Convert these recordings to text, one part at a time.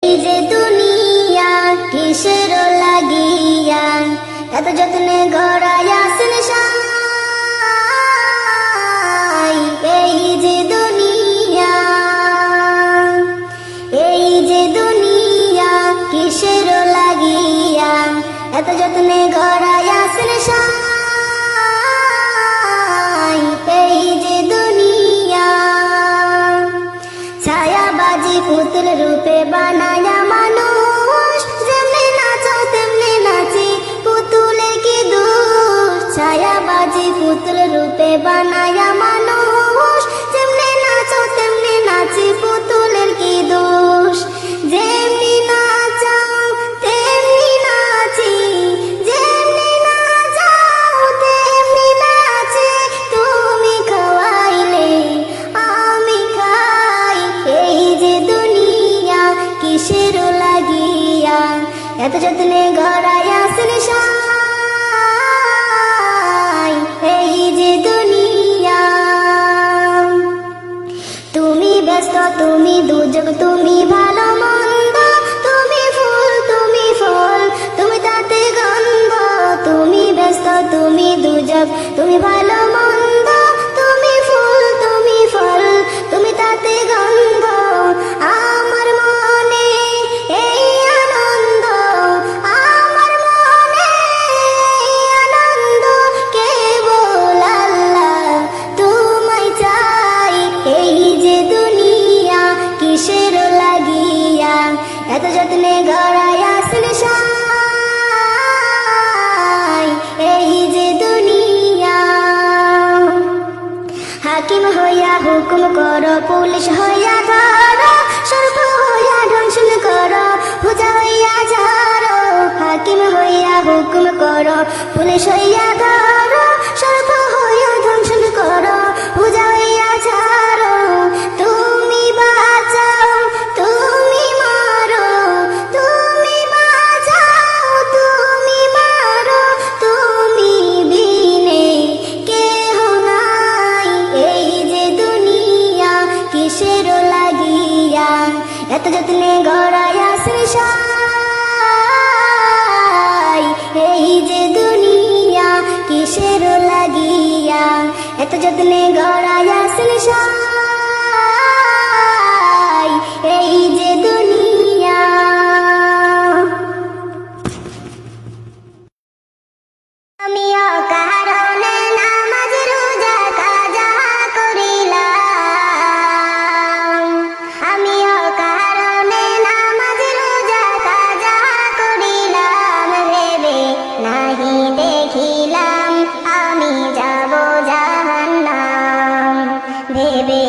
এই যে দুনিয়া কিসের লাগিয়া এত যত্নে গড়াইয়াছেন সাই। এই যে দুনিয়া কিসের লাগিয়া এত যত্নে গড়াইয়াছেন সাই। এই যে দুনিয়া ছায়াবাজি পুতুল রূপে বানায়া মানুষ, যেমনি নাচাও তেমনি নাচি পুতুলের কি দোষ। ছায়াবাজি পুতুল রূপে বানায়া মানুষ, যেমনি নাচাও তেমনি নাচি পুতুলের কি দোষ। যেমনি নাচাও তেমনি নাচি, যেমনি নাচাও তেমনি নাচি, তুমি খাওয়াইলে আমি খাই। এই যে দুনিয়া কিসের লাগিয়া এত যত্নে গড়াইয়াছেন সাই। এই যে দুনিয়া তুমি ব্যস্ত তুমি দুর্যোগ তুমি ভালো মন্দ, তুমি ফুল তুমি ফল তুমি তাতে গন্ধ। তুমি ব্যস্ত তুমি দুর্যোগ তুমি ভালো মন্দ, তুমি ফুল তুমি ফল তুমি তাতে গন্ধ। আমার মনে এই আনন্দ, আমার মনে এই আনন্দ, কেবল আল্লাহ তোমায় চাই। এই যে দুনিয়া কিসের লাগিয়া এত যত্নে গড়াইয়াছেন সাই। এই যে দুনিয়া হাকিম হইয়া হুকুম করো, পুলিশ হইয়া ধরো, সর্প হইয়া ধ্বংসন করো, পূজা হইয়া ঝাড়ো। হাকিম হইয়া হুকুম করো, পুলিশ হইয়া ধরো, সর্প হইয়া ধ্বংসন করো, পূজা হইয়া ঝাড়ো। তুমি বাঁচাও তুমি মারো, তুমি বাঁচাও তুমি মারো, তুমি বিনে কেহ নাই। এই যে দুনিয়া কিসের লাগিয়া এত যত্নে গড়াইয়াছেন সাই। এই যে দুনিয়া কিসের লাগিয়া এত যত্নে গড়াইয়াছেন সাই। এই যে দুনিয়া আমিও কারণে নামাজ রোজা কাজা করিলাম, আমিও কারণে নামাজ রোজা কাজা করিলাম। ভেবে নাহি দেখিলাম আমি যাব জাহান্নাম, ভেবে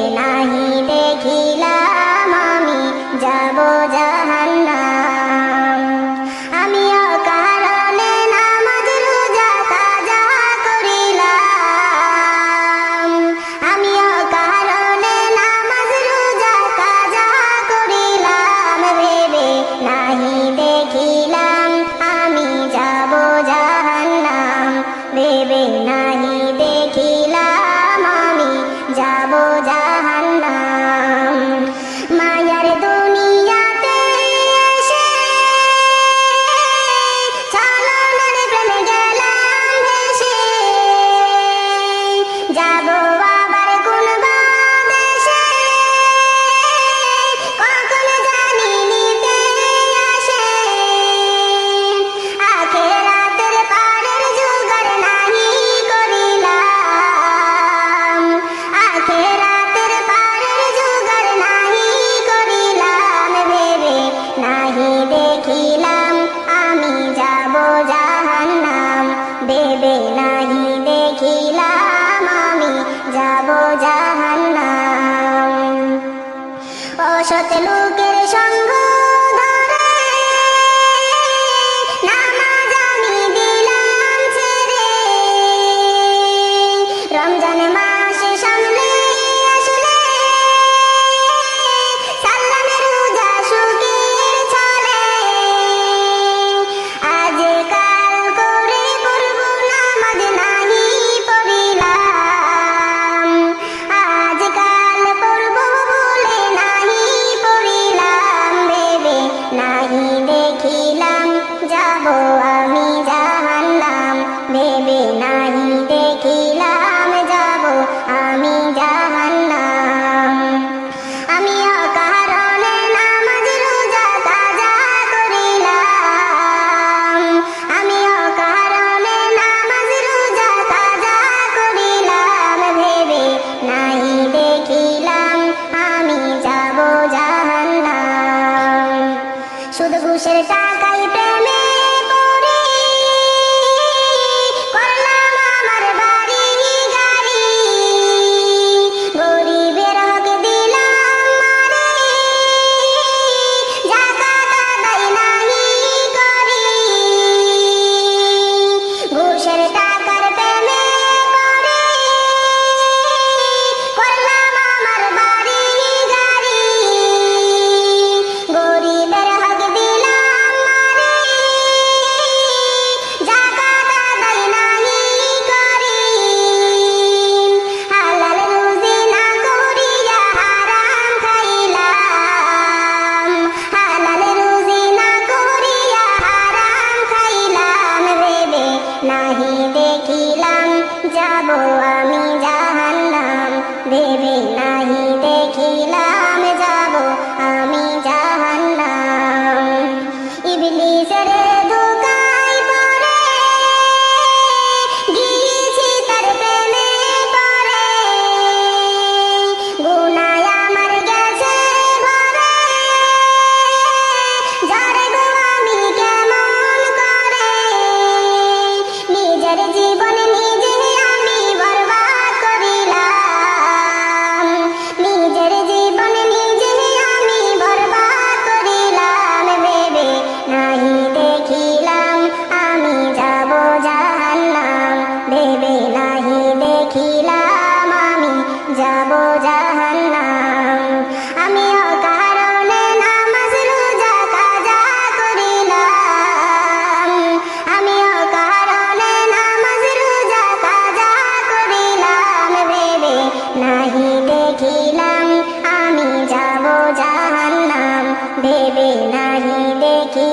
শুধু ঘুষের টাকাই প্রেমে পড়ে করলাম আমার বাড়ি গাড়ি, গরিবের হক দিলাম মারে, জাকাত আদায় নাহি করি। ঘুষের টাকার প্রেমে পড়ে করলাম আমার বাড়ি গাড়ি, গরিবের হক দিলাম মারে, জাকাত আদায় নাহি করি। হালাল রুজি না করিয়া হারাম খাইলাম, হালাল রুজি না করিয়া হারাম খাইলাম, ভেবে নাহি দেখিলাম যাব আমি জাহান্নাম, ভেবে নাহি দেখিলাম যাব আমি জাহান্নাম। ইবলিসের ধোঁকায় পড়ে গিয়েছি তার প্রেমে পড়ে, গুনায় আমার গেছে ভরে, যারে গো আমি কেমন করে, নিজের জীবন নিজে আমি বরবাদ করিলাম, নিজের জীবন নিজে আমি বরবাদ করিলাম, ভেবে নাহি দেখিলাম আমি যাব জাহান্নাম, ভেবে নাহি দেখিলাম আমি যাব জাহান্নাম। আমি অকারণে নামাজ রোজা কাজা করিলাম, আমি অকারণে নামাজ রোজা কাজা করিলাম, ভেবে নাহি দেখিলাম আমি যাব জাহান্নাম, ভেবে নাহি দেখি